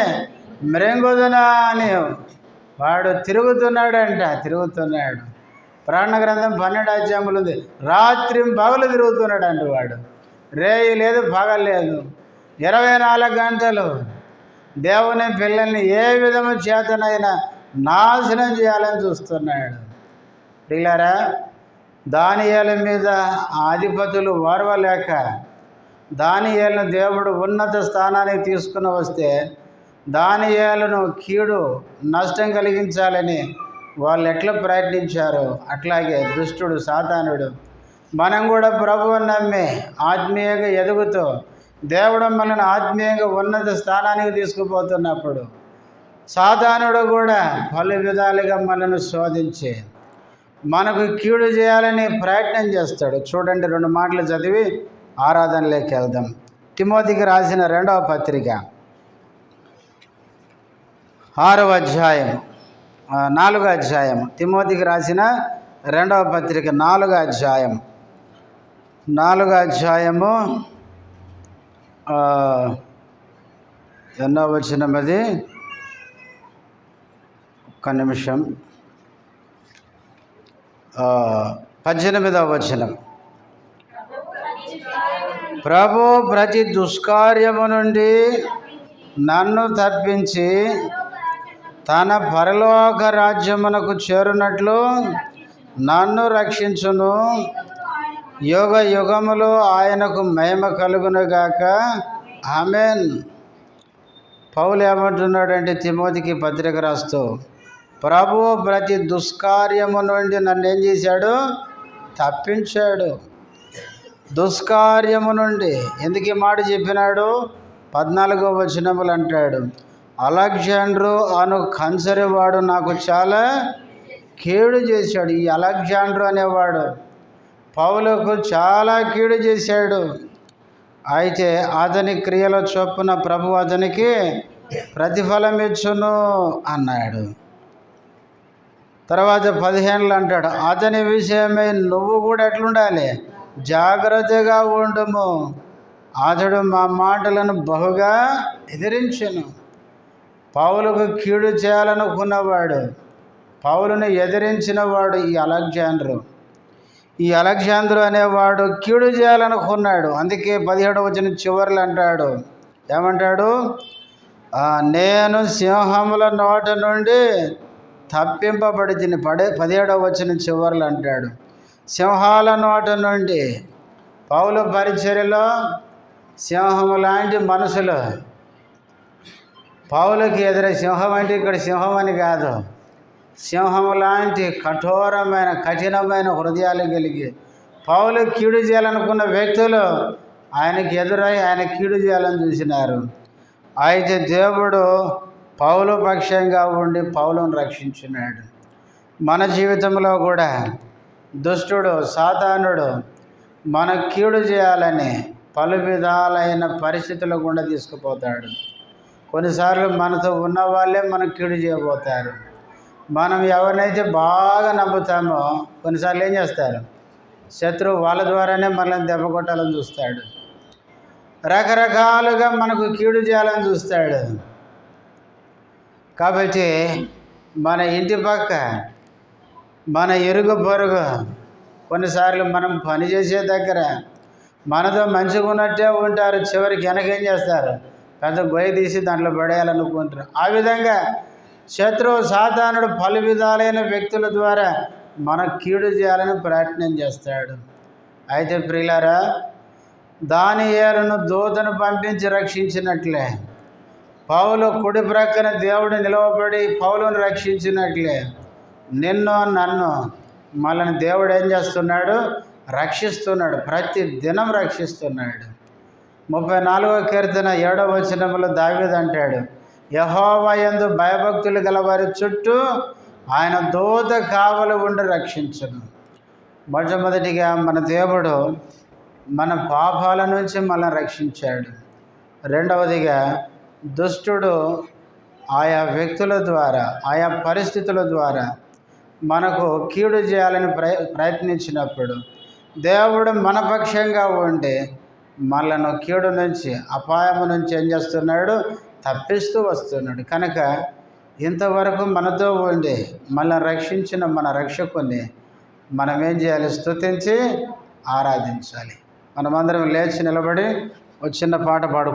మృంగుదునా అని వాడు తిరుగుతున్నాడు. ప్రాణ గ్రంథం 12 అధ్యాయములు ఉంది. రాత్రి పగలు తిరుగుతున్నాడు అంట వాడు. రేయి లేదు, పగలు లేదు, 24 గంటలు దేవుని పిల్లల్ని ఏ విధము చేతనైనా నాశనం చేయాలని చూస్తున్నాడు. పిల్లారా, దానియేలు మీద అధిపతులు ఓర్వలేక దానియేలును దేవుడు ఉన్నత స్థానానికి తీసుకుని వస్తే దానియేలును కీడు నష్టం కలిగించాలని వాళ్ళు ఎట్లా ప్రయత్నించారో అట్లాగే దుష్టుడు సాతానుడు మనం కూడా ప్రభువుని నమ్మి ఆత్మీయంగా ఎదుగుతూ దేవుడు మనల్ని ఆత్మీయంగా ఉన్నత స్థానానికి తీసుకుపోతున్నప్పుడు సాతానుడు కూడా పలు విధాలుగా మనల్ని శోధించి మనకు కీడు చేయాలని ప్రయత్నం చేస్తాడు. చూడండి, 2 మాటలు చదివి ఆరాధనలోకి వెళ్దాం. తిమోతికి రాసిన 2వ పత్రిక 6వ అధ్యాయం 4వ అధ్యాయం. తిమోతికి రాసిన 2వ పత్రిక 4వ అధ్యాయము 8వ వచనం. అది ఒక్క నిమిషం. 18వ వచనం. ప్రభు ప్రతి దుష్కార్యము నుండి నన్ను తప్పించి తన పరలోక రాజ్యమునకు చేరునట్లు నన్ను రక్షించును. యుగ యుగములో ఆయనకు మహిమ కలుగునుగాక. ఆమేన్. పౌలు ఏమంటున్నాడంటే తిమోతికి పత్రిక రాస్తూ, ప్రభు ప్రతి దుష్కార్యము నుండి నన్ను ఏం చేశాడు? తప్పించాడు. దుష్కార్యము నుండి ఎందుకు ఈ మాట చెప్పినాడు? 14వ వచనములు అంటాడు, అలెగ్జాండ్రు అను కంచరివాడు నాకు చాలా కీడు చేశాడు. ఈ అలెగ్జాండ్రు అనేవాడు పౌలుకు చాలా కీడు చేశాడు. అయితే అతని క్రియల చొప్పున ప్రభు అతనికి ప్రతిఫలం ఇచ్చును అన్నాడు. తర్వాత 15 అంటాడు, అతని విషయమై నువ్వు కూడా ఎట్లుండాలి? జాగ్రత్తగా ఉండుము. అతడు మా మాటలను బహుగా ఎదిరించెను. పౌలుకు కీడు చేయాలనుకున్నవాడు, పౌలును ఎదిరించిన వాడు ఈ అలెగ్జాండ్రు అనేవాడు కీడు చేయాలనుకున్నాడు. అందుకే 17వ వచనం చివర్లు అంటాడు, ఏమంటాడు? నేను సింహముల నోట నుండి తప్పింపబడి 17వ వచనం చివర్లు అంటాడు, సింహాల నోట నుండి. పౌలు పరిచర్యలో సింహము లాంటి మనుషులు పౌలుకి ఎదురై, సింహం అంటే ఇక్కడ సింహం అని కాదు, సింహము లాంటి కఠినమైన హృదయాలు కలిగి పౌలు కీడు చేయాలనుకున్న వ్యక్తులు ఆయనకి ఎదురై ఆయన కీడు చేయాలని చూసినారు. అయితే దేవుడు పౌలు పక్షంగా ఉండి పౌలును రక్షించున్నాడు. మన జీవితంలో కూడా దుష్టుడు సాతానుడు మన కీడు చేయాలని పలు విధాలైన పరిస్థితుల గుండా తీసుకుపోతాడు. కొన్నిసార్లు మనతో ఉన్న వాళ్ళే మనకు కీడు చేయబోతారు. మనం ఎవరినైతే బాగా నమ్ముతామో కొన్నిసార్లు ఏం చేస్తారు? శత్రువు వాళ్ళ ద్వారానే మనల్ని దెబ్బ కొట్టాలని చూస్తాడు. రకరకాలుగా మనకు కీడు చేయాలని చూస్తాడు. కాబట్టి మన ఇంటి పక్క, మన ఇరుగు పొరుగు, కొన్నిసార్లు మనం పనిచేసే దగ్గర, మనతో మంచిగా ఉన్నట్టే ఉంటారు, చివరికి వెనకేం చేస్తారు, పెద్ద గొయ్యి తీసి దాంట్లో పడేయాలనుకుంటారు. ఆ విధంగా శత్రువు సాతానుడు పలు విధాలైన వ్యక్తుల ద్వారా మన కీడు చేయాలని ప్రయత్నం చేస్తాడు. అయితే ప్రియులారా, దానియేలును దూతను పంపించి రక్షించినట్లే, పౌలు కుడి ప్రక్కన దేవుడు నిలవబడి పౌలును రక్షించినట్లే, నిన్ను నన్ను మనల్ని దేవుడు ఏం చేస్తున్నాడు, రక్షిస్తున్నాడు. ప్రతి దినం రక్షిస్తున్నాడు. 34వ కీర్తన 7వ వచనంలో దావీదు అంటాడు, యెహోవా యందు భయభక్తులు గల వారి చుట్టూ ఆయన దూత కావలి ఉండి రక్షించును. మొట్టమొదటిగా మన దేవుడు మన పాపాల నుంచి మనల్ని రక్షించాడు. రెండవదిగా దుష్టుడు ఆయా వ్యక్తుల ద్వారా, ఆయా పరిస్థితుల ద్వారా మనకు కీడు చేయాలని ప్రయత్నించినప్పుడు దేవుడు మన పక్షంగా ఉండి మనలను కీడు నుంచి, అపాయము నుంచి ఏం చేస్తున్నాడు, తప్పిస్తూ వస్తున్నాడు. కనుక ఇంతవరకు మనతో ఉండి మనల్ని రక్షించిన మన రక్షకుని మనం ఏం చేయాలి, స్తుతించి ఆరాధించాలి. మనమందరం లేచి నిలబడి ఒక చిన్న పాట పాడు.